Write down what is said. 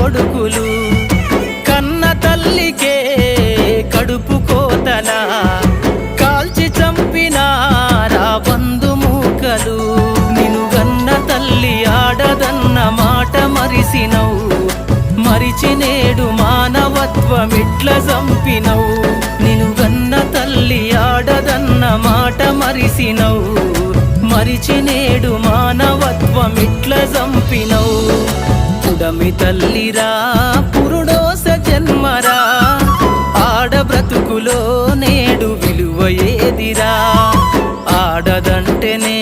కొడుకులు కన్న తల్లికే కడుపు కోతలా కాల్చి చంపినారా బంధుమూకలు. నిన్ను గన్న తల్లి ఆడదన్న మాట మరిసినవు, మరిచి నేడు మానవత్వమిట్ల చంపినవు. నిన్ను గన్న తల్లి ఆడదన్న మాట మరిసినవు, మరిచి నేడు మానవత్వమిట్ల చంపినవు. పుడమి తల్లిరా పురుడోస జన్మరా, ఆడ బ్రతుకులో నేడు విలువ ఏదిరా. ఆడదంటేనే